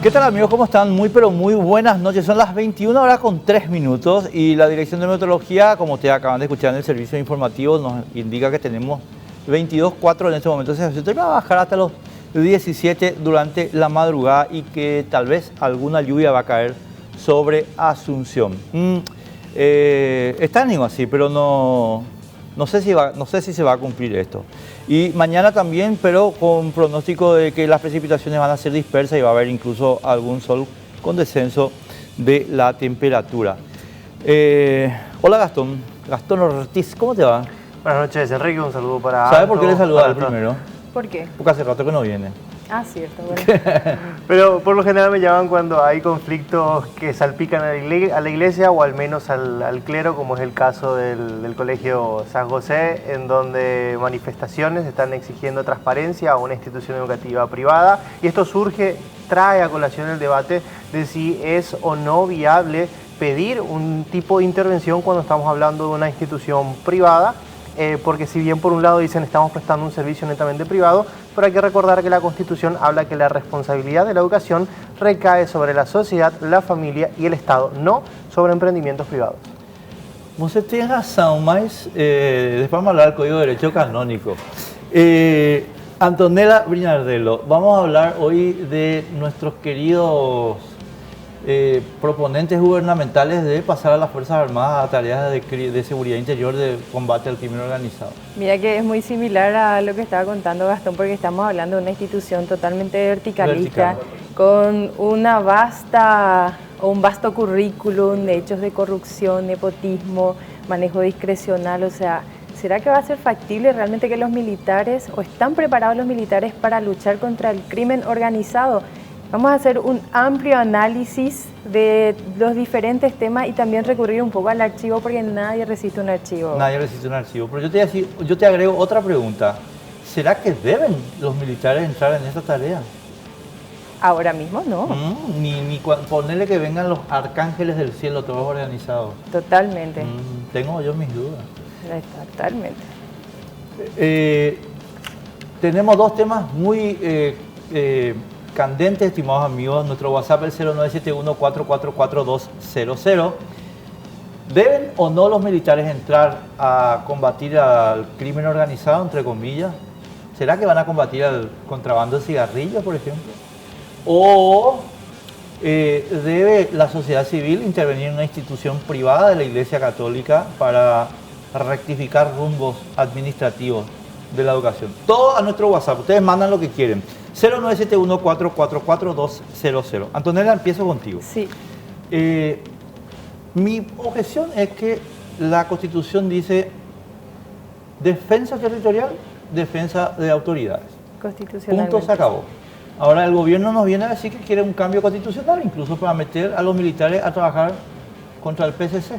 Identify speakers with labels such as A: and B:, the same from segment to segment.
A: ¿Qué tal amigos? ¿Cómo están? Muy pero muy buenas noches. Son las 21 horas con 3 minutos y la Dirección de Meteorología, como ustedes acaban de escuchar en el servicio informativo, nos indica que tenemos 22,4 en este momento. Se va a bajar hasta los 17 durante la madrugada y que tal vez alguna lluvia va a caer sobre Asunción. Está ánimo así, pero no sé si se va a cumplir esto. Y mañana también, pero con pronóstico de que las precipitaciones van a ser dispersas y va a haber incluso algún sol con descenso de la temperatura. Hola Gastón Ortiz, ¿cómo te va?
B: Buenas noches, Enrique, un saludo para...
A: ¿Sabes por qué le saludar primero?
C: ¿Por qué?
A: Porque hace rato que no viene.
C: Ah, cierto, bueno.
B: Pero por lo general me llaman cuando hay conflictos que salpican a la iglesia o al menos al clero, como es el caso del Colegio San José, en donde manifestaciones están exigiendo transparencia a una institución educativa privada. Y esto trae a colación el debate de si es o no viable pedir un tipo de intervención cuando estamos hablando de una institución privada. Porque si bien por un lado dicen estamos prestando un servicio netamente privado, pero hay que recordar que la Constitución habla que la responsabilidad de la educación recae sobre la sociedad, la familia y el Estado, no sobre emprendimientos privados.
A: Você tem razão, mas después vamos a hablar del Código de Derecho Canónico. Antonella Brinardello, vamos a hablar hoy de nuestros queridos proponentes gubernamentales de pasar a las Fuerzas Armadas a tareas de seguridad interior, de combate al crimen organizado.
C: Mira que es muy similar a lo que estaba contando Gastón, porque estamos hablando de una institución totalmente verticalista, con un vasto currículum de hechos de corrupción, nepotismo, manejo discrecional. O sea, ¿será que va a ser factible realmente que los militares, o están preparados los militares para luchar contra el crimen organizado? Vamos a hacer un amplio análisis de los diferentes temas y también recurrir un poco al archivo, porque nadie resiste un archivo.
A: Nadie resiste un archivo. Pero yo te agrego otra pregunta. ¿Será que deben los militares entrar en esta tarea?
C: Ahora mismo no.
A: Ni ponerle que vengan los arcángeles del cielo, todos organizados.
C: Totalmente.
A: Tengo yo mis dudas.
C: Totalmente.
A: Tenemos dos temas muy candentes, estimados amigos. Nuestro WhatsApp es 0971-444-200. ¿Deben o no los militares entrar a combatir al crimen organizado, entre comillas? ¿Será que van a combatir al contrabando de cigarrillos, por ejemplo? ¿O debe la sociedad civil intervenir en una institución privada de la Iglesia Católica para rectificar rumbos administrativos de la educación? Todo a nuestro WhatsApp. Ustedes mandan lo que quieren. 0971-444-200. Antonella, empiezo contigo.
C: Sí.
A: Mi objeción es que la Constitución dice defensa territorial, defensa de autoridades.
C: Constitucionalmente.
A: Punto, se acabó. Ahora el gobierno nos viene a decir que quiere un cambio constitucional, incluso para meter a los militares a trabajar contra el PCC.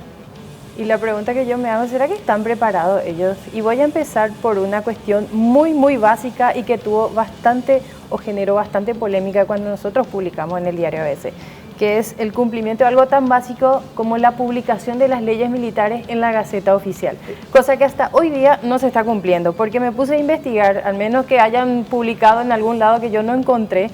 C: Y la pregunta que yo me hago, ¿será que están preparados ellos? Y voy a empezar por una cuestión muy básica y que generó bastante polémica cuando nosotros publicamos en el diario ABC, que es el cumplimiento de algo tan básico como la publicación de las leyes militares en la Gaceta Oficial. Cosa que hasta hoy día no se está cumpliendo, porque me puse a investigar, al menos que hayan publicado en algún lado que yo no encontré.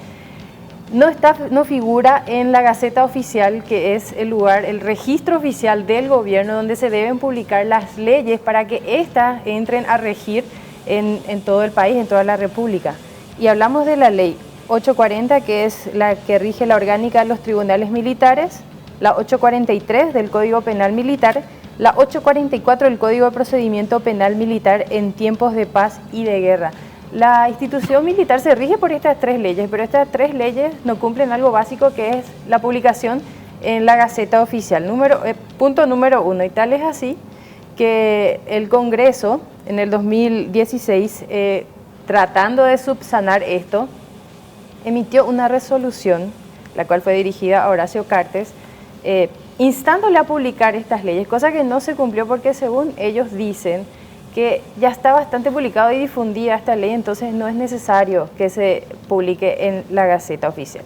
C: No figura en la Gaceta Oficial, que es el registro oficial del gobierno, donde se deben publicar las leyes para que éstas entren a regir en todo el país, en toda la República. Y hablamos de la ley 840, que es la que rige la orgánica de los tribunales militares, la 843 del Código Penal Militar, la 844 del Código de Procedimiento Penal Militar en tiempos de paz y de guerra. La institución militar se rige por estas tres leyes, pero estas tres leyes no cumplen algo básico, que es la publicación en la Gaceta Oficial. Punto número 1, y tal es así que el Congreso en el 2016, tratando de subsanar esto, emitió una resolución, la cual fue dirigida a Horacio Cartes, instándole a publicar estas leyes, cosa que no se cumplió porque, según ellos dicen, que ya está bastante publicado y difundida esta ley, entonces no es necesario que se publique en la Gaceta Oficial.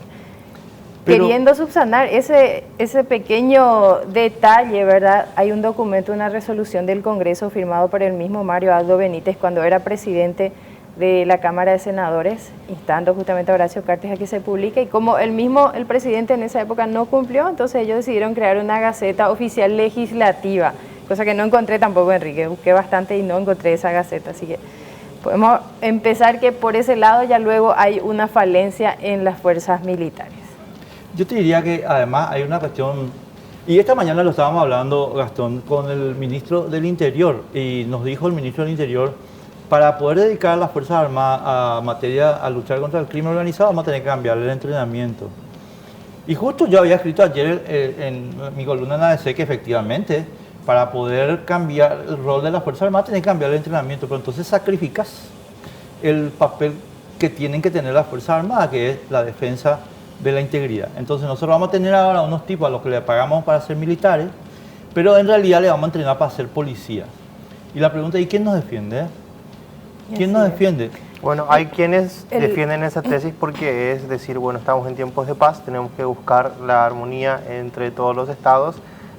C: Queriendo subsanar ese pequeño detalle, ¿verdad? Hay un documento, una resolución del Congreso firmado por el mismo Mario Aldo Benítez cuando era presidente de la Cámara de Senadores, instando justamente a Horacio Cartes a que se publique, y como el presidente en esa época no cumplió, entonces ellos decidieron crear una gaceta oficial legislativa, cosa que no encontré tampoco, Enrique, busqué bastante y no encontré esa gaceta, así que podemos empezar que por ese lado ya luego hay una falencia en las fuerzas militares.
A: Yo te diría que además hay una cuestión, y esta mañana lo estábamos hablando, Gastón, con el ministro del Interior, y nos dijo el ministro del Interior, para poder dedicar a las Fuerzas Armadas a luchar contra el crimen organizado, vamos a tener que cambiar el entrenamiento. Y justo yo había escrito ayer en mi columna en ABC que efectivamente, para poder cambiar el rol de las Fuerzas Armadas, tenés que cambiar el entrenamiento, pero entonces sacrificas el papel que tienen que tener las Fuerzas Armadas, que es la defensa de la integridad. Entonces nosotros vamos a tener ahora unos tipos a los que le pagamos para ser militares, pero en realidad le vamos a entrenar para ser policías. Y la pregunta es, ¿y quién nos defiende? ¿Quién nos defiende?
B: Bueno, hay quienes defienden esa tesis porque es decir, bueno, estamos en tiempos de paz, tenemos que buscar la armonía entre todos los estados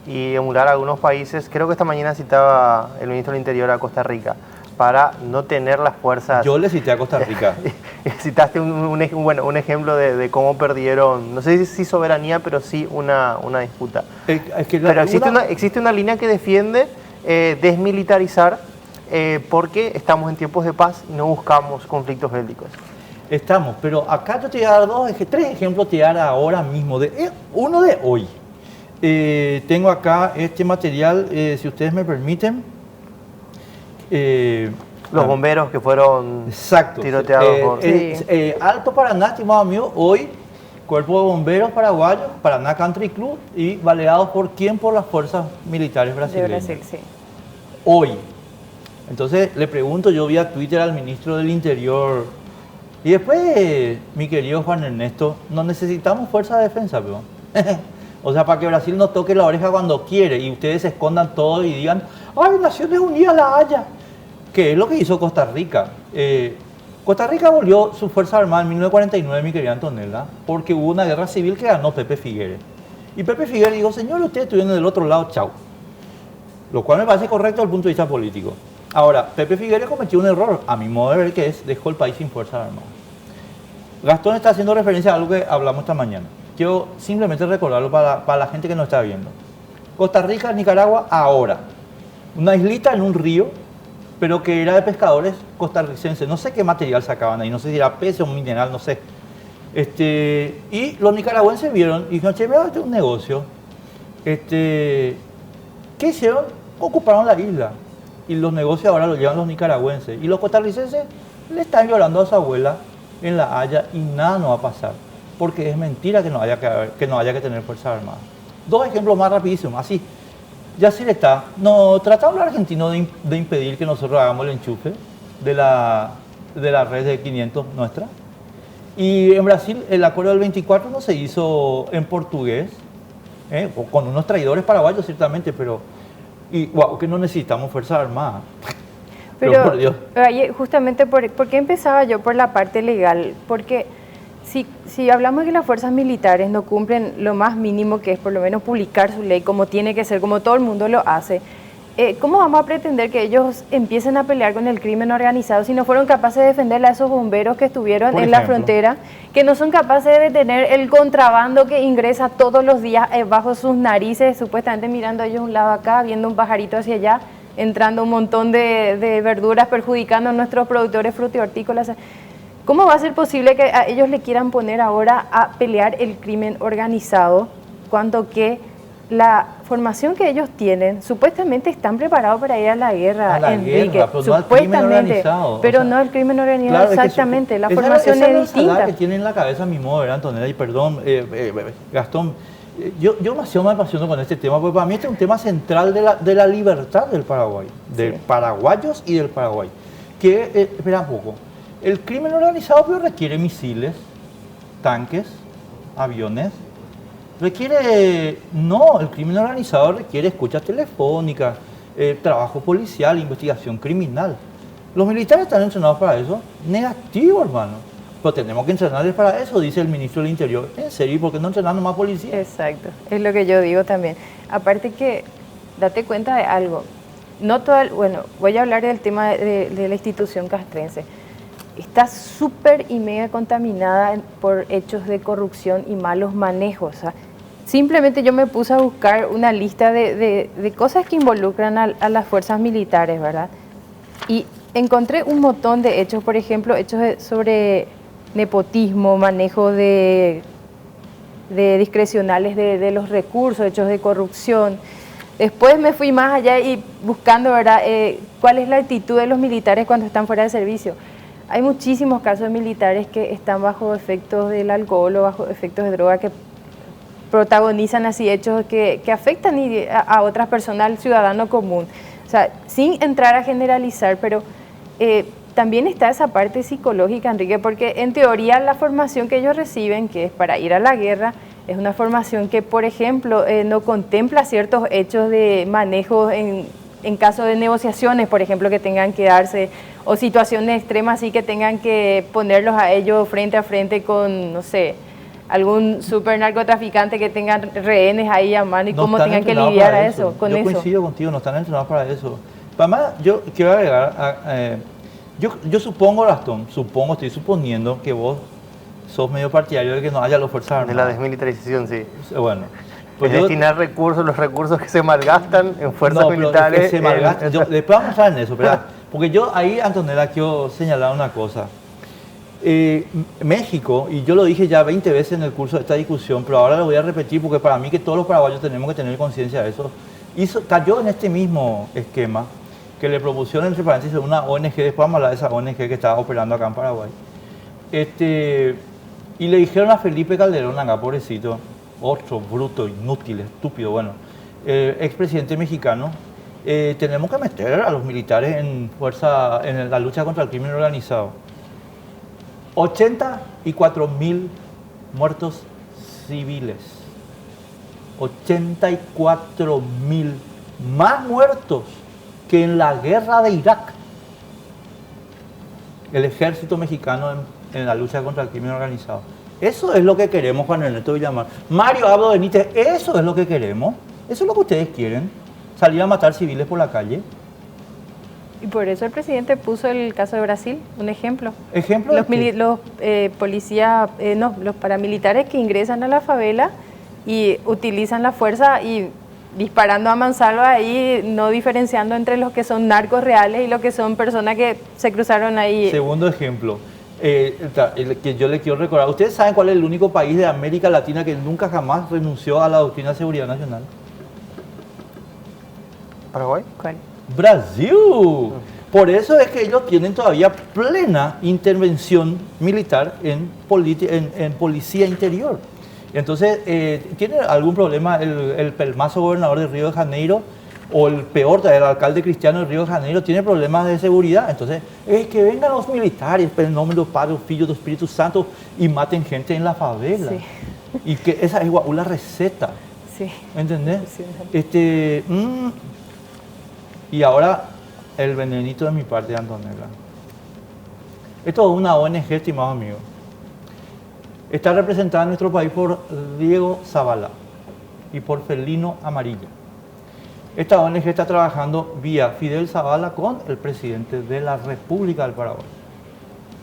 B: y emular a algunos países. Creo que esta mañana citaba el ministro del Interior a Costa Rica para no tener las fuerzas...
A: Yo le cité a Costa Rica.
B: Citaste un ejemplo de cómo perdieron, no sé si soberanía, pero sí una disputa. Pero existe una línea que defiende desmilitarizar porque estamos en tiempos de paz y no buscamos conflictos bélicos.
A: Estamos, pero acá yo te voy a dar tres ejemplos, te voy a dar ahora mismo. Uno de hoy. Tengo acá este material, si ustedes me permiten.
B: Los bomberos que fueron tiroteados por...
A: Alto Paraná, estimado amigo, hoy, Cuerpo de Bomberos Paraguayos, Paraná Country Club, y baleados por quién, por las fuerzas militares brasileñas. De Brasil, sí. Hoy. Entonces le pregunto yo vía Twitter al ministro del Interior, y después, mi querido Juan Ernesto, no necesitamos fuerza de defensa, pero... O sea, para que Brasil nos toque la oreja cuando quiere y ustedes se escondan todo y digan, ¡ay, Naciones Unidas la haya! Que es lo que hizo Costa Rica. Costa Rica volvió su Fuerza Armada en 1949, mi querida Antonella, porque hubo una guerra civil que ganó Pepe Figueres. Y Pepe Figueres dijo, señor, ustedes estuvieron del otro lado, chau. Lo cual me parece correcto desde el punto de vista político. Ahora, Pepe Figueres cometió un error, a mi modo de ver, que es, dejó el país sin Fuerzas Armadas. Gastón está haciendo referencia a algo que hablamos esta mañana. Quiero simplemente recordarlo para la gente que nos está viendo. Costa Rica, Nicaragua, ahora. Una islita en un río, pero que era de pescadores costarricenses. No sé qué material sacaban ahí, no sé si era pez o un mineral, no sé. Y los nicaragüenses vieron y dijeron, che, me va a hacer un negocio. ¿Qué hicieron? Ocuparon la isla. Y los negocios ahora los llevan los nicaragüenses. Y los costarricenses le están llorando a su abuela en La Haya y nada no va a pasar. Porque es mentira que no haya que tener Fuerzas Armadas. Dos ejemplos más rapidísimos, así. Yacir está, no, tratamos los argentinos de impedir que nosotros hagamos el enchufe de la red de 500 nuestra. Y en Brasil el acuerdo del 24 no se hizo en portugués, o con unos traidores paraguayos ciertamente, pero que no necesitamos Fuerzas Armadas.
C: Pero por Dios. Justamente, ¿por qué empezaba yo por la parte legal? Porque si hablamos de que las fuerzas militares no cumplen lo más mínimo, que es por lo menos publicar su ley como tiene que ser, como todo el mundo lo hace, ¿cómo vamos a pretender que ellos empiecen a pelear con el crimen organizado si no fueron capaces de defender a esos bomberos que estuvieron en la frontera, que no son capaces de detener el contrabando que ingresa todos los días bajo sus narices, supuestamente mirando ellos un lado acá, viendo un pajarito hacia allá, entrando un montón de verduras perjudicando a nuestros productores frutihortícolas? ¿Cómo va a ser posible que a ellos le quieran poner ahora a pelear el crimen organizado cuando que la formación que ellos tienen, supuestamente están preparados para ir a la guerra, Enrique?
A: Pero
C: supuestamente, no pero no el crimen organizado, claro, exactamente, la formación es distinta.
A: Que tiene en la cabeza mi modo, ¿verdad, Antonella? Y perdón, Gastón, yo demasiado me apasiono con este tema, porque para mí este es un tema central de la libertad del Paraguay, de paraguayos y del Paraguay. Espera un poco. El crimen organizado pero requiere misiles, tanques, aviones. El crimen organizado requiere escuchas telefónicas, trabajo policial, investigación criminal. Los militares están entrenados para eso. Negativo, hermano. Pero tenemos que entrenarles para eso, dice el ministro del Interior. ¿En serio? ¿Por qué no entrenan más policías?
C: Exacto, es lo que yo digo también. Aparte que, date cuenta de algo. Voy a hablar del tema de la institución castrense. está súper y mega contaminada por hechos de corrupción y malos manejos. O sea, simplemente yo me puse a buscar una lista de cosas que involucran a las fuerzas militares, ¿verdad? Y encontré un montón de hechos, por ejemplo, sobre nepotismo, manejo de discrecionales de los recursos, hechos de corrupción. Después me fui más allá y buscando, ¿verdad?, cuál es la actitud de los militares cuando están fuera de servicio. Hay muchísimos casos de militares que están bajo efectos del alcohol o bajo efectos de droga que protagonizan así hechos que afectan a otras personas, al ciudadano común. O sea, sin entrar a generalizar, pero también está esa parte psicológica, Enrique, porque en teoría la formación que ellos reciben, que es para ir a la guerra, es una formación que, por ejemplo, no contempla ciertos hechos de manejo en caso de negociaciones, por ejemplo, que tengan que darse, o situaciones extremas así que tengan que ponerlos a ellos frente a frente con, no sé, algún super narcotraficante que tengan rehenes ahí a mano y
A: No
C: cómo
A: están
C: tengan que
A: entrenados
C: lidiar
A: para
C: a eso, con
A: Yo
C: eso.
A: coincido contigo, no están entrenados para eso. Además, yo quiero agregar, yo supongo, Gastón, estoy suponiendo que vos sos medio partidario de que no haya las Fuerzas Armadas.
B: De la desmilitarización, sí.
A: Bueno.
B: Pues destinar los recursos que se malgastan en fuerzas
A: no, pero
B: militares.
A: que se malgastan. Después vamos a entrar en eso, ¿verdad? Porque yo ahí, Antonella, quiero señalar una cosa. México, y yo lo dije ya 20 veces en el curso de esta discusión, pero ahora lo voy a repetir porque para mí que todos los paraguayos tenemos que tener conciencia de eso, cayó en este mismo esquema que le propusieron, entre paréntesis, una ONG, después vamos a hablar de esa ONG que estaba operando acá en Paraguay, y le dijeron a Felipe Calderón, acá, pobrecito, otro bruto, inútil, estúpido, bueno, expresidente mexicano, tenemos que meter a los militares en la lucha contra el crimen organizado. 84.000 muertos civiles. 84.000 más muertos que en la guerra de Irak. El ejército mexicano en la lucha contra el crimen organizado. Eso es lo que queremos, Juan Ernesto Villamar. Mario Abdo Benítez, eso es lo que queremos. Eso es lo que ustedes quieren. Salir a matar civiles por la calle.
C: Y por eso el presidente puso el caso de Brasil, un ejemplo.
A: ¿Ejemplo?
C: Los policías, los paramilitares que ingresan a la favela y utilizan la fuerza y disparando a mansalva ahí, no diferenciando entre los que son narcos reales y los que son personas que se cruzaron ahí.
A: Segundo ejemplo, el que yo le quiero recordar. ¿Ustedes saben cuál es el único país de América Latina que nunca jamás renunció a la doctrina de seguridad nacional?
B: ¿Paraguay?
C: ¿Cuál?
A: Brasil. Por eso es que ellos tienen todavía plena intervención militar en policía interior. Entonces, ¿tiene algún problema el pelmazo gobernador de Río de Janeiro o el peor, el alcalde cristiano de Río de Janeiro, tiene problemas de seguridad? Entonces, es que vengan los militares, en nombre de los Padres, Filhos, del Espíritu Santo, y maten gente en la favela.
C: Sí.
A: Y que esa es la receta.
C: Sí.
A: ¿Entendés?
C: Sí.
A: Y ahora, el venenito de mi parte, Antonella. Esto es una ONG, estimado amigo. Está representada en nuestro país por Diego Zavala y por Felino Amarilla. Esta ONG está trabajando vía Fidel Zavala con el presidente de la República del Paraguay.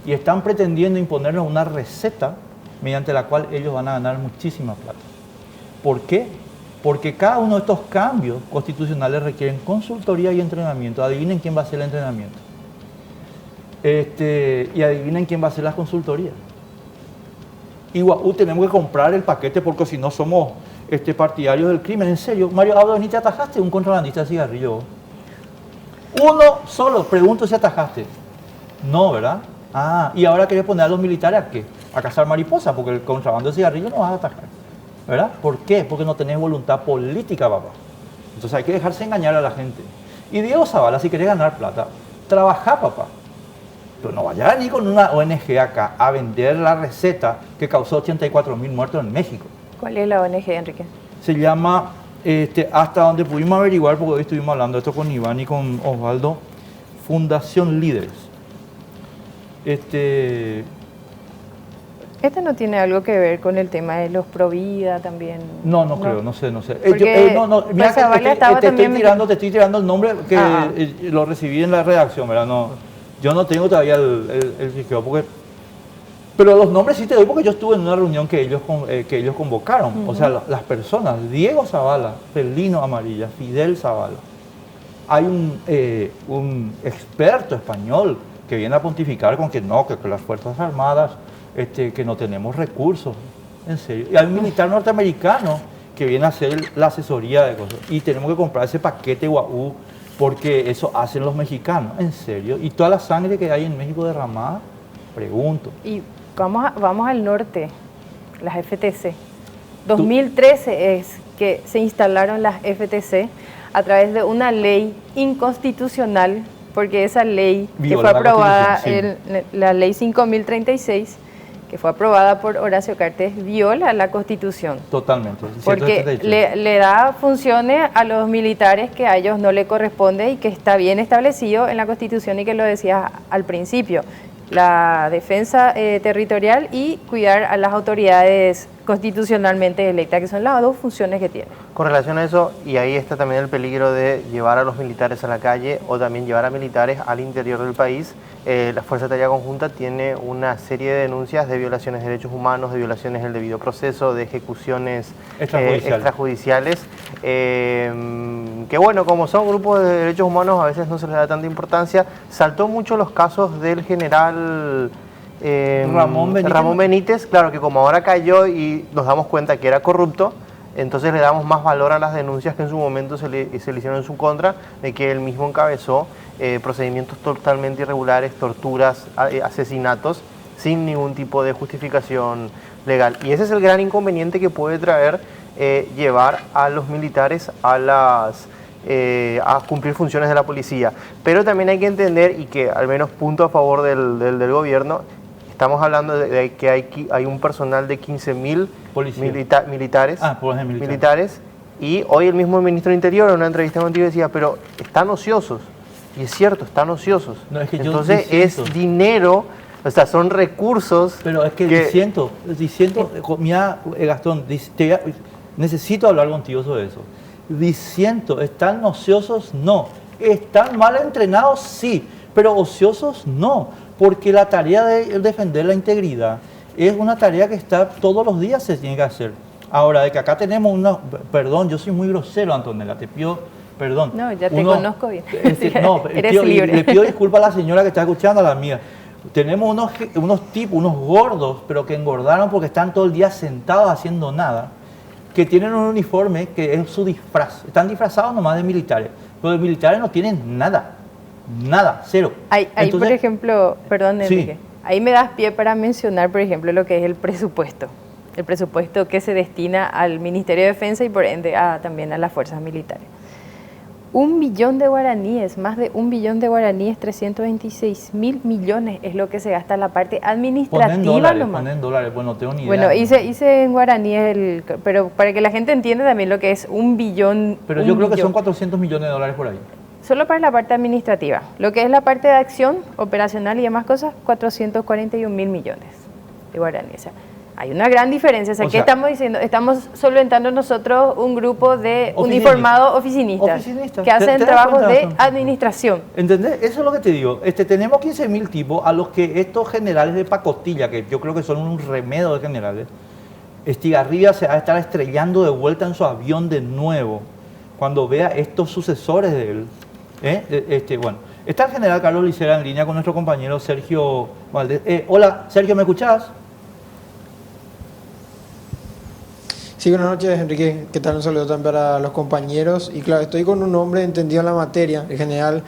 A: Y están pretendiendo imponernos una receta mediante la cual ellos van a ganar muchísima plata. ¿Por qué? Porque cada uno de estos cambios constitucionales requieren consultoría y entrenamiento. Adivinen quién va a hacer el entrenamiento. Y adivinen quién va a hacer las consultorías. Igual tenemos que comprar el paquete porque si no somos partidarios del crimen. En serio, Mario Abdo, ¿ni te atajaste un contrabandista de cigarrillo? Uno solo, pregunto si atajaste. No, ¿verdad? Y ahora querés poner a los militares ¿a qué? A cazar mariposas, porque el contrabando de cigarrillo no vas a atajar. ¿Verdad? ¿Por qué? Porque no tenés voluntad política, papá. Entonces hay que dejarse engañar a la gente. Y Diego Zavala, si querés ganar plata, trabajá, papá. Pero no vayas a venir con una ONG acá a vender la receta que causó 84.000 muertos en México.
C: ¿Cuál es la ONG, Enrique?
A: Se llama, hasta donde pudimos averiguar, porque hoy estuvimos hablando de esto con Iván y con Osvaldo, Fundación Líderes.
C: ¿Este no tiene algo que ver con el tema de los Provida también?
A: No creo, no sé.
C: Porque
A: Mira,
C: Zavala estaba
A: te
C: también
A: estoy tirando el nombre que lo recibí en la redacción, ¿verdad? No Yo no tengo todavía el fichero, pero los nombres sí te doy porque yo estuve en una reunión que ellos convocaron. O sea, las personas, Diego Zavala, Pelino Amarilla, Fidel Zavala. Hay un experto español que viene a pontificar con que no, que las Fuerzas Armadas, que no tenemos recursos. En serio. Y hay un militar norteamericano que viene a hacer la asesoría de cosas. Y tenemos que comprar ese paquete guau porque eso hacen los mexicanos. En serio. Y toda la sangre que hay en México derramada, pregunto.
C: Y vamos al norte, las FTC. 2013 es que se instalaron las FTC a través de una ley inconstitucional, porque esa ley que fue aprobada, la ley 5036, que fue aprobada por Horacio Cartes, viola la Constitución.
A: Totalmente.
C: Porque le da funciones a los militares que a ellos no le corresponde y que está bien establecido en la Constitución y que lo decías al principio. La defensa territorial y cuidar a las autoridades constitucionalmente electas, que son las dos funciones que tiene.
B: Con relación a eso, y ahí está también el peligro de llevar a los militares a la calle o también llevar a militares al interior del país. La Fuerza de Tarea Conjunta tiene una serie de denuncias de violaciones de derechos humanos, de violaciones del debido proceso, de ejecuciones extrajudiciales, que bueno, como son grupos de derechos humanos a veces no se les da tanta importancia. Saltó mucho los casos del general Ramón Benítez, claro, que como ahora cayó y nos damos cuenta que era corrupto, entonces le damos más valor a las denuncias que en su momento se le hicieron en su contra, de que él mismo encabezó procedimientos totalmente irregulares, torturas, asesinatos, sin ningún tipo de justificación legal. Y ese es el gran inconveniente que puede traer llevar a los militares a cumplir funciones de la policía. Pero también hay que entender, y que al menos punto a favor del gobierno, estamos hablando de que hay un personal de 15.000 militares, y hoy el mismo ministro del Interior en una entrevista contigo decía, pero están ociosos, y es cierto, están ociosos. No, es que entonces es dinero, o sea, son recursos.
A: Pero es que diciendo, mira, Gastón, necesito hablar contigo sobre eso. Diciendo, ¿están ociosos? No. ¿Están mal entrenados? Sí, pero ociosos no, porque la tarea de defender la integridad es una tarea que está todos los días se tiene que hacer. Ahora, de que acá tenemos perdón, yo soy muy grosero, Antonella, te pido perdón.
C: No, ya te conozco bien.
A: Eres libre. Le pido disculpas a la señora que está escuchando, a la mía. Tenemos unos tipos, unos gordos, pero que engordaron porque están todo el día sentados haciendo nada, que tienen un uniforme que es su disfraz. Están disfrazados nomás de militares, pero de militares no tienen nada, cero.
C: Ahí por ejemplo, perdón, Enrique, ahí me das pie para mencionar, por ejemplo, lo que es el presupuesto que se destina al Ministerio de Defensa y por ende también a las fuerzas militares. 1 billón de guaraníes, más de 1 billón de guaraníes, 326.000 millones es lo que se gasta en la parte administrativa.
A: Ponen dólares, bueno, no tengo ni idea.
C: Bueno, hice en guaraníes, pero para que la gente entienda también lo que es 1 billón.
A: Pero yo creo que son 400 millones de dólares por ahí.
C: Solo para la parte administrativa. Lo que es la parte de acción operacional y demás cosas, 441.000 millones de guaraníes. Hay una gran diferencia. O sea, ¿qué estamos diciendo? Estamos solventando nosotros un grupo de uniformados oficinistas que hacen trabajos de administración.
A: ¿Entendés? Eso es lo que te digo. Tenemos 15.000 tipos a los que estos generales de pacotilla, que yo creo que son un remedio de generales, Estigarribia se va a estar estrellando de vuelta en su avión de nuevo cuando vea estos sucesores de él. Bueno, está el general Carlos Licera en línea con nuestro compañero Sergio Valdés. Hola, Sergio, ¿me escuchás?
D: Sí, buenas noches, Enrique. ¿Qué tal? Un saludo también para los compañeros. Y claro, estoy con un hombre entendido en la materia, el general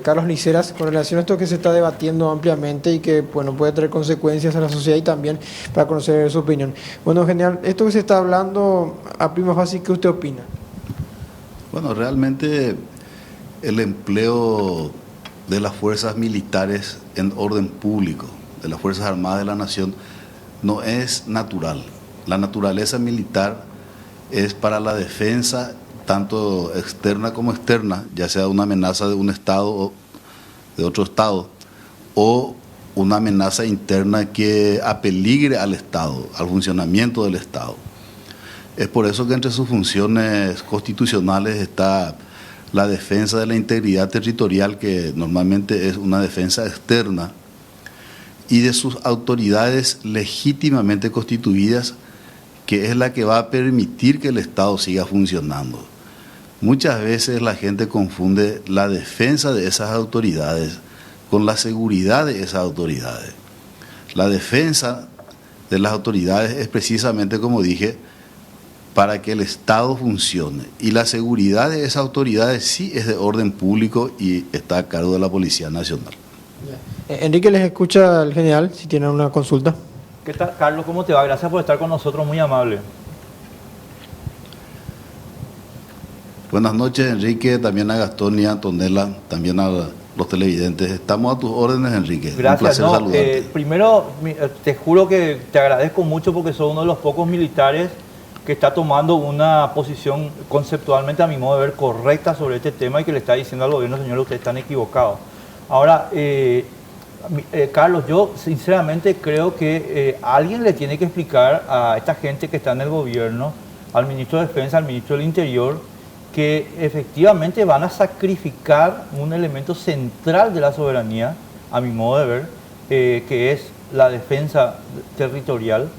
D: Carlos Liceras, con relación a esto que se está debatiendo ampliamente y que bueno, puede traer consecuencias a la sociedad y también para conocer su opinión. Bueno, general, esto que se está hablando, a prima facie, ¿qué usted opina?
E: Bueno, realmente el empleo de las fuerzas militares en orden público, de las Fuerzas Armadas de la Nación, no es natural. La naturaleza militar es para la defensa, tanto externa como externa, ya sea una amenaza de un Estado o de otro Estado, o una amenaza interna que apeligre al Estado, al funcionamiento del Estado. Es por eso que entre sus funciones constitucionales está la defensa de la integridad territorial, que normalmente es una defensa externa, y de sus autoridades legítimamente constituidas, que es la que va a permitir que el Estado siga funcionando. Muchas veces la gente confunde la defensa de esas autoridades con la seguridad de esas autoridades. La defensa de las autoridades es precisamente, como dije, para que el Estado funcione. Y la seguridad de esas autoridades sí es de orden público y está a cargo de la Policía Nacional.
D: Enrique, les escucha el general, si tienen una consulta.
A: ¿Qué tal, Carlos? ¿Cómo te va? Gracias por estar con nosotros, muy amable.
E: Buenas noches, Enrique, también a Gastón y a Antonella, también a los televidentes. Estamos a tus órdenes, Enrique.
A: Gracias.
E: Un placer saludarte.
A: Primero, te juro que te agradezco mucho porque sos uno de los pocos militares que está tomando una posición conceptualmente, a mi modo de ver, correcta sobre este tema y que le está diciendo al gobierno, señores, ustedes están equivocados. Ahora, Carlos, yo sinceramente creo que alguien le tiene que explicar a esta gente que está en el gobierno, al ministro de Defensa, al ministro del Interior, que efectivamente van a sacrificar un elemento central de la soberanía, a mi modo de ver, que es la defensa territorial,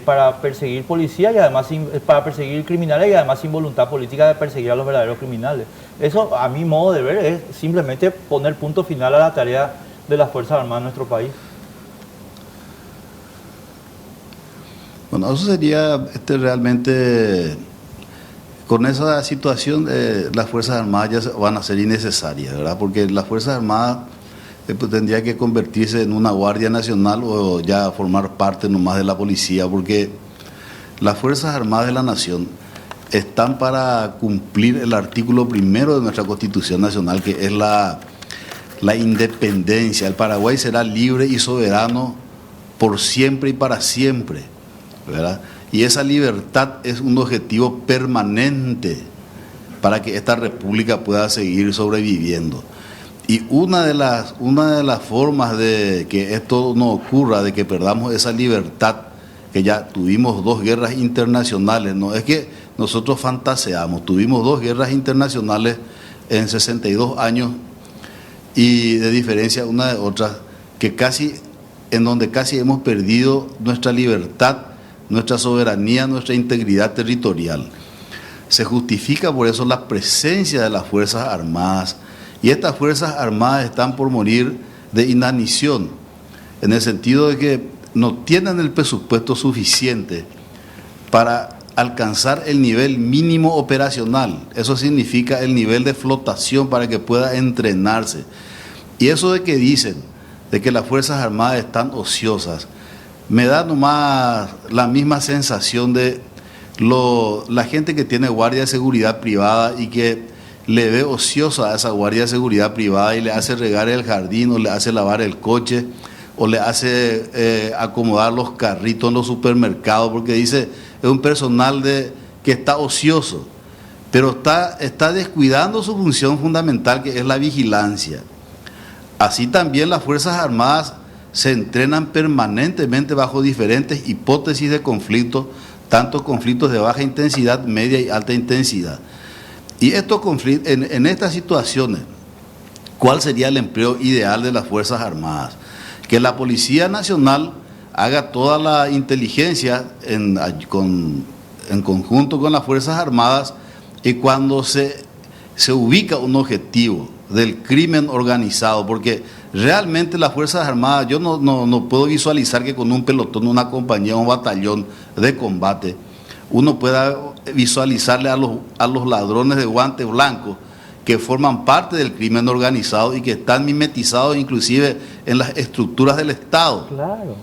A: para perseguir policías y además para perseguir criminales y además sin voluntad política de perseguir a los verdaderos criminales. Eso, a mi modo de ver, es simplemente poner punto final a la tarea de las Fuerzas Armadas de nuestro país.
E: Bueno, eso sería realmente, con esa situación, las Fuerzas Armadas ya van a ser innecesarias, ¿verdad? Porque las Fuerzas Armadas pues, tendría que convertirse en una Guardia Nacional o ya formar parte nomás de la policía, porque las Fuerzas Armadas de la Nación están para cumplir el artículo 1 de nuestra Constitución Nacional, que es la independencia. El Paraguay será libre y soberano por siempre y para siempre, ¿verdad? Y esa libertad es un objetivo permanente para que esta república pueda seguir sobreviviendo. Y una de las formas de que esto no ocurra, de que perdamos esa libertad, que ya tuvimos 2 guerras internacionales, no es que nosotros fantaseamos, tuvimos 2 guerras internacionales en 62 años y de diferencia una de otra, en donde casi hemos perdido nuestra libertad, nuestra soberanía, nuestra integridad territorial. Se justifica por eso la presencia de las Fuerzas Armadas, y estas Fuerzas Armadas están por morir de inanición, en el sentido de que no tienen el presupuesto suficiente para alcanzar el nivel mínimo operacional. Eso significa el nivel de flotación para que pueda entrenarse. Y eso de que dicen de que las Fuerzas Armadas están ociosas, me da nomás la misma sensación de la gente que tiene guardia de seguridad privada y que le ve ociosa a esa guardia de seguridad privada y le hace regar el jardín o le hace lavar el coche o le hace acomodar los carritos en los supermercados, porque dice es un personal que está ocioso, pero está descuidando su función fundamental, que es la vigilancia. Así también las Fuerzas Armadas se entrenan permanentemente bajo diferentes hipótesis de conflicto, tanto conflictos de baja intensidad, media y alta intensidad. Y estos conflictos, en estas situaciones, ¿cuál sería el empleo ideal de las Fuerzas Armadas? Que la Policía Nacional haga toda la inteligencia en conjunto con las Fuerzas Armadas, y cuando se ubica un objetivo del crimen organizado, porque realmente las Fuerzas Armadas, yo no puedo visualizar que con un pelotón, una compañía, un batallón de combate, uno pueda visualizarle a los ladrones de guante blanco que forman parte del crimen organizado y que están mimetizados inclusive en las estructuras del Estado.
A: Claro.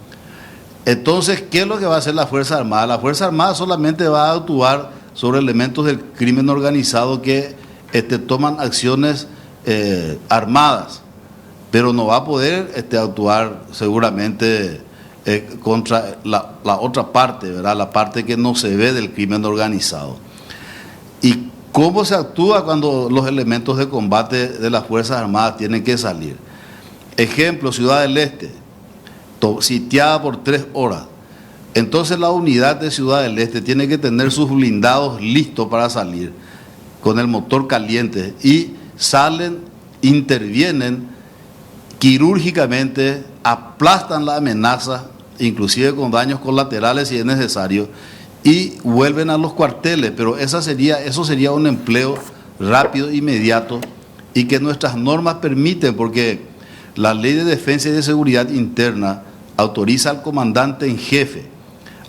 E: Entonces, ¿qué es lo que va a hacer la Fuerza Armada? La Fuerza Armada solamente va a actuar sobre elementos del crimen organizado que toman acciones armadas, pero no va a poder actuar seguramente contra la otra parte, ¿verdad? La parte que no se ve del crimen organizado. ¿Y cómo se actúa cuando los elementos de combate de las Fuerzas Armadas tienen que salir? Ejemplo, Ciudad del Este, sitiada por 3 horas. Entonces la unidad de Ciudad del Este tiene que tener sus blindados listos para salir. con el motor caliente y salen, intervienen quirúrgicamente, aplastan la amenaza, inclusive con daños colaterales si es necesario, y vuelven a los cuarteles. Pero eso sería un empleo rápido, inmediato, y que nuestras normas permiten, porque la Ley de Defensa y de Seguridad Interna autoriza al comandante en jefe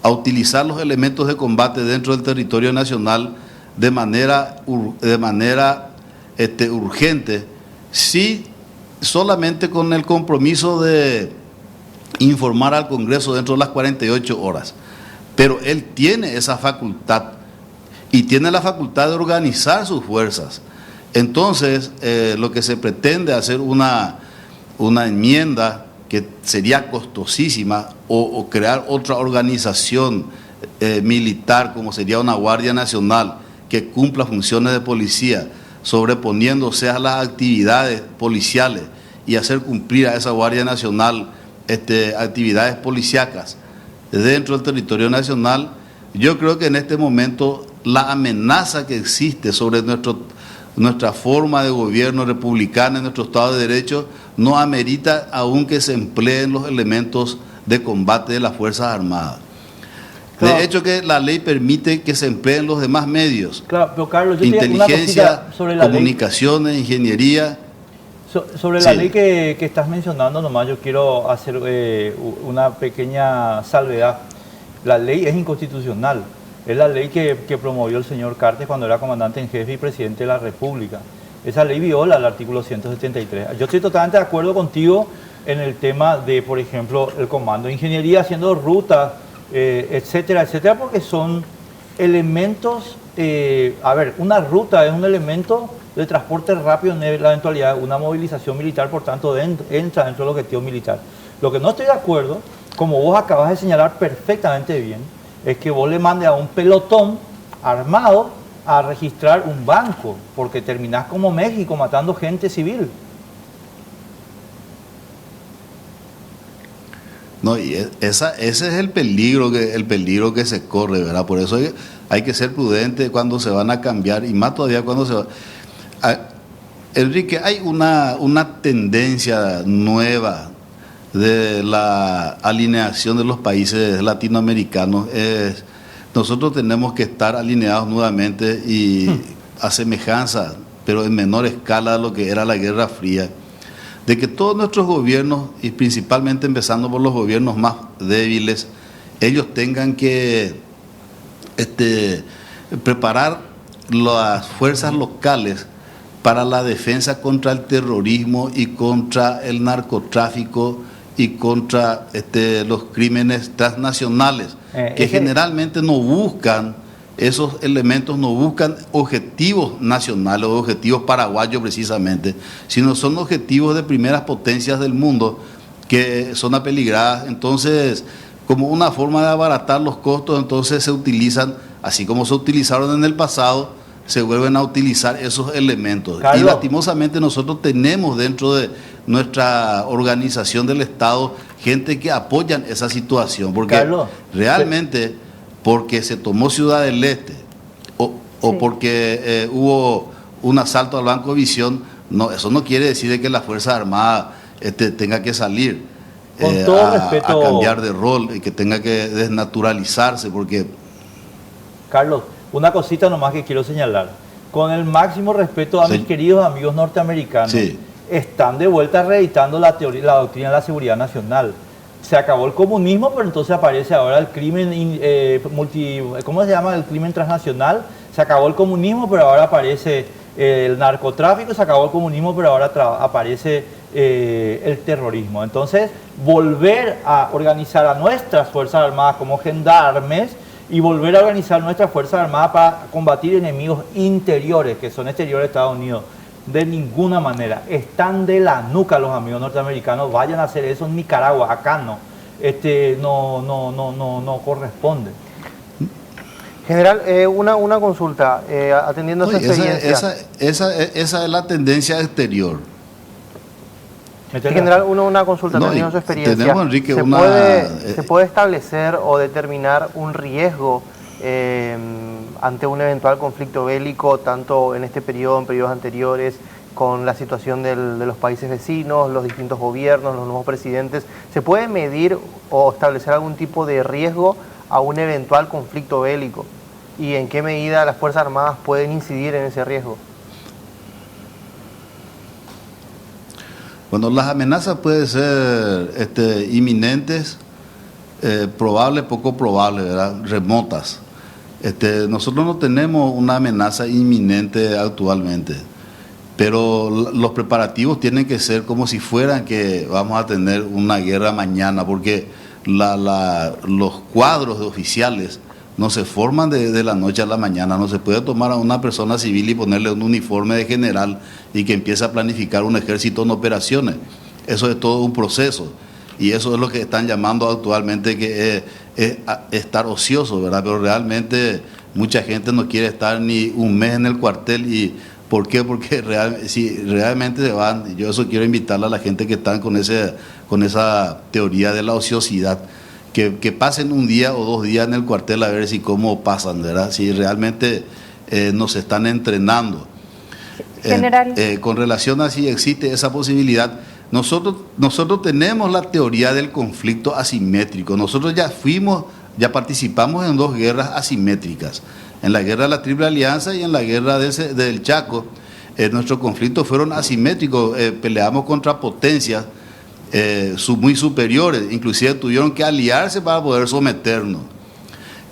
E: a utilizar los elementos de combate dentro del territorio nacional de manera urgente, sí, solamente con el compromiso de informar al Congreso dentro de las 48 horas. Pero él tiene esa facultad y tiene la facultad de organizar sus fuerzas. Entonces, lo que se pretende hacer una enmienda que sería costosísima, o crear otra organización militar, como sería una Guardia Nacional que cumpla funciones de policía, sobreponiéndose a las actividades policiales y hacer cumplir a esa Guardia Nacional actividades policíacas dentro del territorio nacional. Yo creo que en este momento la amenaza que existe sobre nuestra forma de gobierno republicana en nuestro Estado de Derecho no amerita aún que se empleen los elementos de combate de las Fuerzas Armadas.
A: Claro.
E: De hecho, que la ley permite que se empleen los demás medios.
A: Claro, pero Carlos, yo tenía una
E: inteligencia,
A: cosita sobre la
E: comunicaciones,
A: ley.
E: Ingeniería.
A: Sobre la ley que estás mencionando, nomás yo quiero hacer una pequeña salvedad. La ley es inconstitucional. Es la ley que promovió el señor Cartes cuando era comandante en jefe y presidente de la República. Esa ley viola el artículo 173. Yo estoy totalmente de acuerdo contigo en el tema de, por ejemplo, el comando de ingeniería haciendo rutas, etcétera, etcétera, porque son elementos. Una ruta es un elemento de transporte rápido en la eventualidad de una movilización militar, por tanto entra dentro del objetivo militar. Lo que no estoy de acuerdo, como vos acabas de señalar perfectamente bien, es que vos le mandes a un pelotón armado a registrar un banco, porque terminás como México matando gente civil.
E: No, y ese es el peligro que se corre, ¿verdad? Por eso hay que ser prudente cuando se van a cambiar, y más todavía cuando se va. Enrique, hay una tendencia nueva de la alineación de los países latinoamericanos. Nosotros tenemos que estar alineados nuevamente y a semejanza, pero en menor escala de lo que era la Guerra Fría, de que todos nuestros gobiernos, y principalmente empezando por los gobiernos más débiles, ellos tengan que preparar las fuerzas locales para la defensa contra el terrorismo y contra el narcotráfico y contra los crímenes transnacionales, que generalmente no buscan, esos elementos no buscan objetivos nacionales o objetivos paraguayos precisamente, sino son objetivos de primeras potencias del mundo que son apeligradas. Entonces, como una forma de abaratar los costos, entonces se utilizan, así como se utilizaron en el pasado, se vuelven a utilizar esos elementos.
A: Carlos.
E: Y lastimosamente nosotros tenemos dentro de nuestra organización del Estado gente que apoyan esa situación, porque
A: Carlos,
E: realmente, porque se tomó Ciudad del Este o
C: Sí.
E: porque hubo un asalto al Banco Visión, no, eso no quiere decir de que la Fuerza Armada tenga que salir
A: Con todo respeto,
E: a cambiar de rol y que tenga que desnaturalizarse, porque...
A: Carlos, una cosita nomás que quiero señalar. Con el máximo respeto a
E: Sí.
A: mis queridos amigos norteamericanos,
E: Sí.
A: están de vuelta reeditando la doctrina de la seguridad nacional. Se acabó el comunismo, pero entonces aparece ahora el crimen ¿cómo se llama? El crimen transnacional. Se acabó el comunismo, pero ahora aparece el narcotráfico. Se acabó el comunismo, pero ahora aparece el terrorismo. Entonces, volver a organizar a nuestras Fuerzas Armadas como gendarmes y volver a organizar nuestras Fuerzas Armadas para combatir enemigos interiores, que son exteriores de Estados Unidos. De ninguna manera. Están de la nuca los amigos norteamericanos. Vayan a hacer eso en Nicaragua. Acá no. No corresponde.
B: General, una consulta, atendiendo a su experiencia.
E: Esa es la tendencia exterior.
B: En general, una consulta,
E: No,
B: atendiendo a su experiencia.
E: tenemos, Enrique,
B: ¿Se puede establecer o determinar un riesgo ante un eventual conflicto bélico, tanto en este periodo, en periodos anteriores, con la situación de los países vecinos, los distintos gobiernos, los nuevos presidentes? ¿Se puede medir o establecer algún tipo de riesgo a un eventual conflicto bélico? ¿Y en qué medida las Fuerzas Armadas pueden incidir en ese riesgo?
E: Bueno, las amenazas pueden ser inminentes, probables, poco probables, ¿verdad? Remotas. Nosotros no tenemos una amenaza inminente actualmente, pero los preparativos tienen que ser como si fueran que vamos a tener una guerra mañana, porque los cuadros de oficiales no se forman de la noche a la mañana. No se puede tomar a una persona civil y ponerle un uniforme de general y que empiece a planificar un ejército en operaciones. Eso es todo un proceso, y eso es lo que están llamando actualmente que es estar ocioso, ¿verdad? Pero realmente mucha gente no quiere estar ni un mes en el cuartel. ¿Y por qué? Porque si realmente se van, yo eso quiero invitarle a la gente que están con esa teoría de la ociosidad, que pasen un día o 2 días en el cuartel a ver si cómo pasan, ¿verdad? Si realmente nos están entrenando.
C: General.
E: Con relación a si existe esa posibilidad, nosotros tenemos la teoría del conflicto asimétrico. Nosotros ya participamos en 2 guerras asimétricas, en la guerra de la Triple Alianza y en la guerra del Chaco. Nuestros conflictos fueron asimétricos, peleamos contra potencias muy superiores, inclusive tuvieron que aliarse para poder someternos.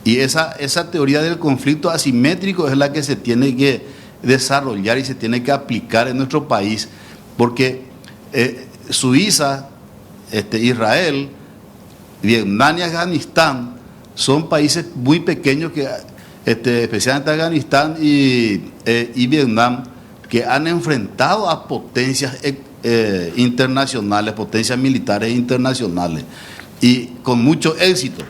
E: Y esa teoría del conflicto asimétrico es la que se tiene que desarrollar y se tiene que aplicar en nuestro país, porque Suiza, Israel, Vietnam y Afganistán son países muy pequeños, que especialmente Afganistán y Vietnam, que han enfrentado a potencias internacionales, potencias militares internacionales, y con mucho éxito.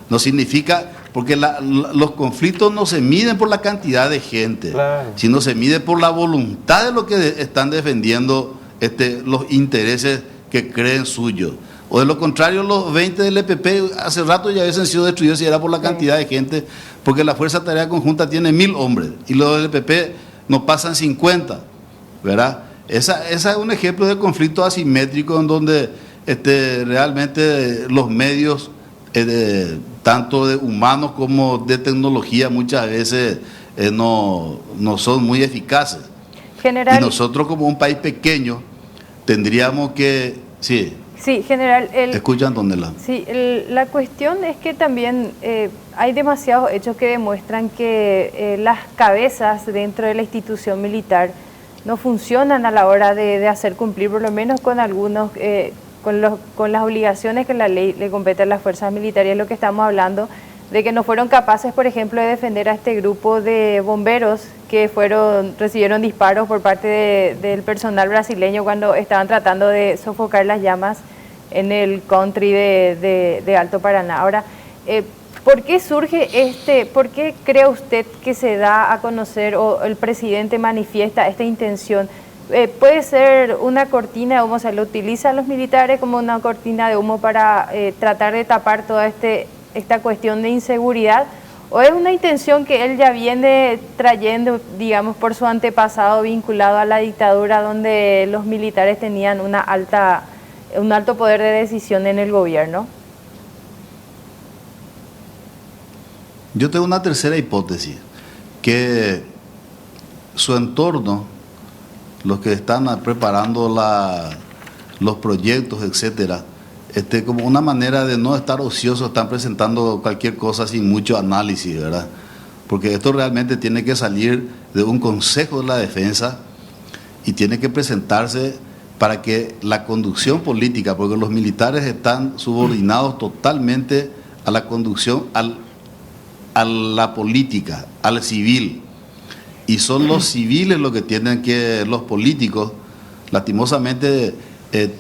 E: No significa, porque los conflictos no se miden por la cantidad de gente, claro, sino se mide por la voluntad de los que están defendiendo los intereses que creen suyos. O de lo contrario, los 20 del EPP hace rato ya hubiesen sido destruidos si era por la cantidad de gente, porque la Fuerza de Tarea Conjunta tiene 1000 hombres y los del EPP no pasan 50, ¿verdad? Esa es un ejemplo de conflicto asimétrico en donde realmente los medios, tanto de humanos como de tecnología, muchas veces no son muy eficaces.
C: General,
E: y nosotros, como un país pequeño, tendríamos que... Sí,
C: general.
E: ¿Escuchan dónde la?
C: Sí, la cuestión es que también hay demasiados hechos que demuestran que las cabezas dentro de la institución militar no funcionan a la hora de hacer cumplir, por lo menos con algunos, con las obligaciones que la ley le compete a las fuerzas militares. Lo que estamos hablando de que no fueron capaces, por ejemplo, de defender a este grupo de bomberos que recibieron disparos por parte del personal brasileño cuando estaban tratando de sofocar las llamas en el country de Alto Paraná. Ahora, ¿por qué por qué cree usted que se da a conocer o el presidente manifiesta esta intención? ¿Puede ser una cortina de humo? ¿Se lo utiliza a los militares como una cortina de humo para tratar de tapar toda esta cuestión de inseguridad? ¿O es una intención que él ya viene trayendo, digamos, por su antepasado vinculado a la dictadura, donde los militares tenían un alto poder de decisión en el gobierno?
E: Yo tengo una tercera hipótesis, que su entorno, los que están preparando los proyectos, etcétera, como una manera de no estar ociosos, están presentando cualquier cosa sin mucho análisis, ¿verdad? Porque esto realmente tiene que salir de un Consejo de la Defensa y tiene que presentarse para que la conducción política, porque los militares están subordinados totalmente a la conducción, a la política, al civil, y son los civiles los que tienen que, los políticos, lastimosamente,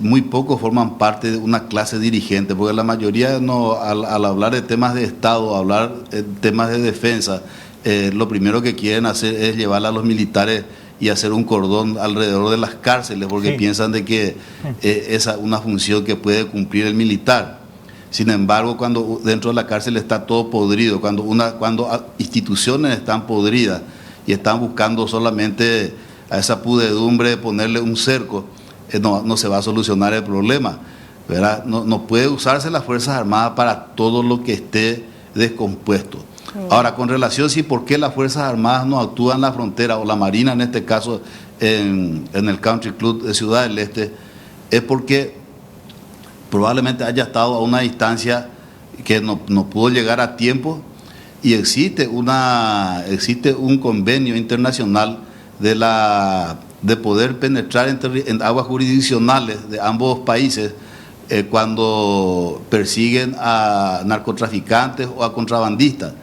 E: muy pocos forman parte de una clase dirigente, porque la mayoría al hablar de temas de Estado, hablar de temas de defensa, lo primero que quieren hacer es llevar a los militares y hacer un cordón alrededor de las cárceles, porque piensan de que esa es una función que puede cumplir el militar. Sin embargo, cuando dentro de la cárcel está todo podrido, cuando instituciones están podridas y están buscando solamente a esa pudredumbre ponerle un cerco, no se va a solucionar el problema, ¿verdad? No puede usarse las Fuerzas Armadas para todo lo que esté descompuesto. Ahora, con relación a por qué las Fuerzas Armadas no actúan en la frontera, o la Marina en este caso en el Country Club de Ciudad del Este, es porque probablemente haya estado a una distancia que no pudo llegar a tiempo, y existe un convenio internacional de poder penetrar en aguas jurisdiccionales de ambos países cuando persiguen a narcotraficantes o a contrabandistas.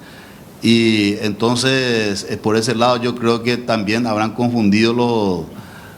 E: Y entonces, por ese lado, yo creo que también habrán confundido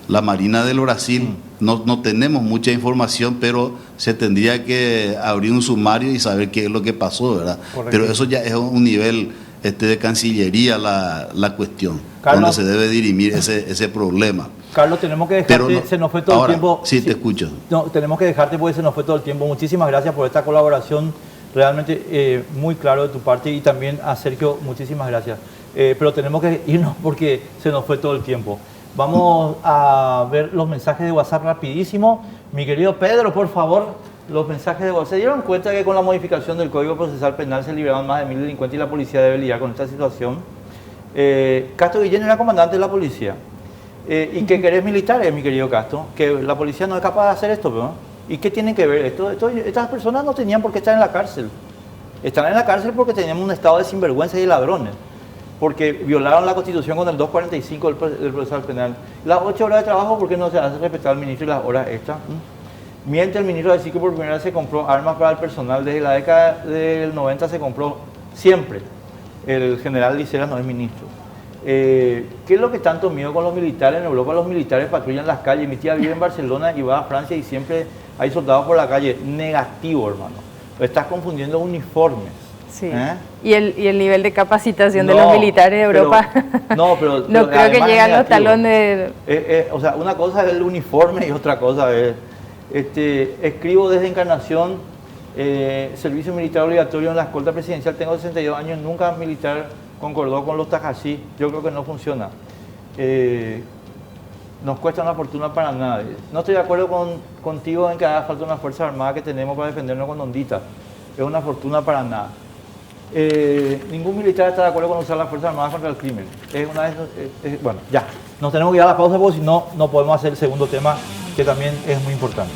E: la Marina del Brasil. No tenemos mucha información, pero se tendría que abrir un sumario y saber qué es lo que pasó, ¿verdad? Correcto. Pero eso ya es un nivel de Cancillería la cuestión, Carlos, donde se debe dirimir ese problema.
A: Carlos, tenemos que dejarte, se nos fue todo el tiempo.
E: Sí, te escucho.
A: No, tenemos que dejarte porque se nos fue todo el tiempo. Muchísimas gracias por esta colaboración, realmente muy claro de tu parte, y también a Sergio, muchísimas gracias. Pero tenemos que irnos porque se nos fue todo el tiempo. Vamos a ver los mensajes de WhatsApp rapidísimo. Mi querido Pedro, por favor, los mensajes de WhatsApp. ¿Se dieron cuenta que con la modificación del Código Procesal Penal se liberaron más de 1000 delincuentes y la policía debe lidiar con esta situación? Castro Guillén era comandante de la policía. ¿Y qué querés militares, mi querido Castro? Que la policía no es capaz de hacer esto, ¿no? ¿Y qué tienen que ver esto? Estas personas no tenían por qué estar en la cárcel. Están en la cárcel porque teníamos un estado de sinvergüenza y de ladrones, porque violaron la Constitución con el 245 del procesal penal. Las 8 horas de trabajo, ¿por qué no se hace respetar al ministro y las horas extras? Miente el ministro a decir que por primera vez se compró armas para el personal. Desde la década del 90 se compró siempre. El general Liceras no es ministro. ¿Qué es lo que tanto miedo con los militares? En Europa los militares patrullan las calles. Mi tía vive en Barcelona y va a Francia y siempre hay soldados por la calle. Negativo, hermano. Estás confundiendo uniformes.
C: Sí. ¿Y el nivel de capacitación de los militares de Europa? No creo que llegan los talones.
A: O sea, una cosa es el uniforme y otra cosa es... escribo desde Encarnación, servicio militar obligatorio en la escolta presidencial. Tengo 62 años, nunca militar concordó con los tajasí. Yo creo que no funciona. Nos cuesta una fortuna para nada. No estoy de acuerdo contigo en que haga falta una fuerza armada que tenemos para defendernos con ondita. Es una fortuna para nada. Ningún militar está de acuerdo con usar las Fuerzas Armadas contra el crimen. Bueno, ya. Nos tenemos que ir a la pausa porque si no, no podemos hacer el segundo tema, que también es muy importante.